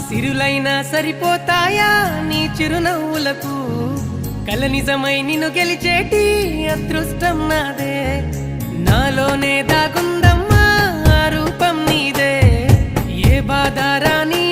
సిరులైనా సరిపోతాయా నీ చిరునవ్వులకు కల నిజమై నిన్ను గెలిచేటి అదృష్టం నాదే నాలోనే దాగుందమ్మా ఆ రూపం నీదే ఏ బాధ రాని